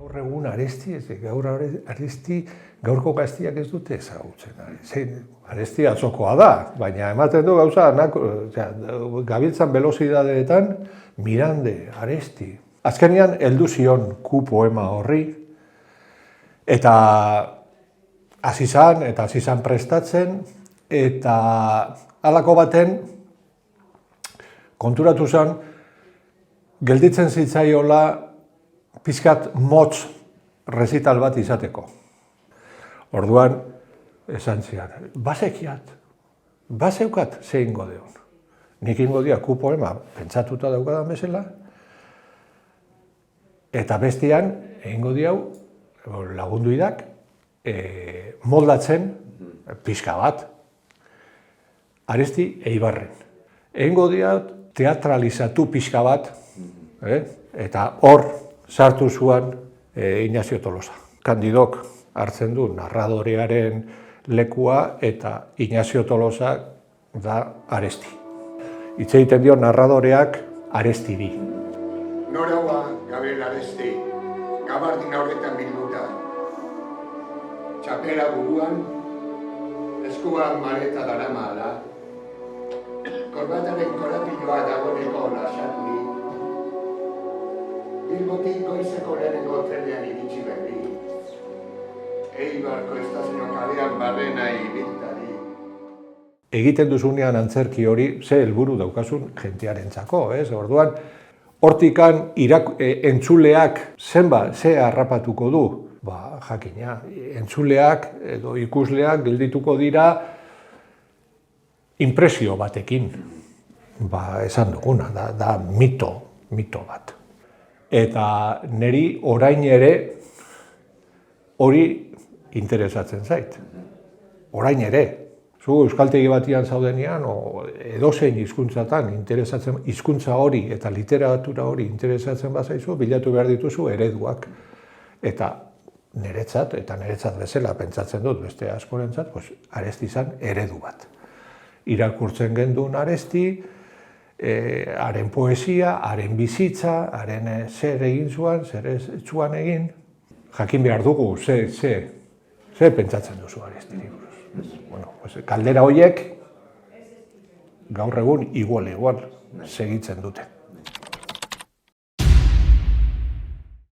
Gaur egun Aresti, gaurko gaztiak ez dute ezagutzen. Aresti atzokoa da, baina ematen du gauza, gabiltzan velozidadeetan, Mirande, Aresti. Azkenean, heldu zion ku poema horri, eta hasi zan prestatzen, eta halako baten konturatu zen, gelditzen zitzaiola pizkat motz rezital bat izateko. Orduan, esan zian, bazeukat ze ingo deun. Nik ingo dia ku poema pentsatuta daukadan bezala, eta bestian, egingo diau, lagundu idak, moldatzen pizka bat, Aresti Eibarren. Egingo diau teatralizatu pizka bat, eta hor sartu zuan Ignacio Tolosa. Kandidok hartzen du narradorearen lekua eta Ignacio Tolosa da Aresti. Hitz egiten dio narradoreak Arestiri. Noraua Gabriel Aresti, gabardin horretan bilduta. Txapela buruan, eskuan maleta darama ala, korbataren korapiloa dagoeneko lasaturik, Bilbotik goizeko lehenengo trenean iritsi berri, Eibarko estazio kalean barrena ibiltari. Egiten duzunean antzerki hori, ze helburu daukasun jentearentzako, ez? Orduan, hortikan entzuleak ze harrapatuko du? Ba, jakina, entzuleak edo ikusleak geldituko dira inpresio batekin. Ba, esan duguna, da mito bat. Eta niri orain ere hori interesatzen zait. Orain ere. Zu euskaltegi batian zaudenean, edozein hizkuntzatan interesatzen, hizkuntza hori eta literatura hori interesatzen bazaizu, bilatu behar dituzu ereduak. Eta niretzat bezala pentsatzen dut beste askorentzat, Aresti izan eredu bat. Irakurtzen genduen Aresti, haren poesia, haren bizitza, haren zer egin zuan, zer ez zuan egin. Jakin behar dugu, ze pentsatzen duzu Arestiri buruz. Kaldera horiek gaur egun igual segitzen dute.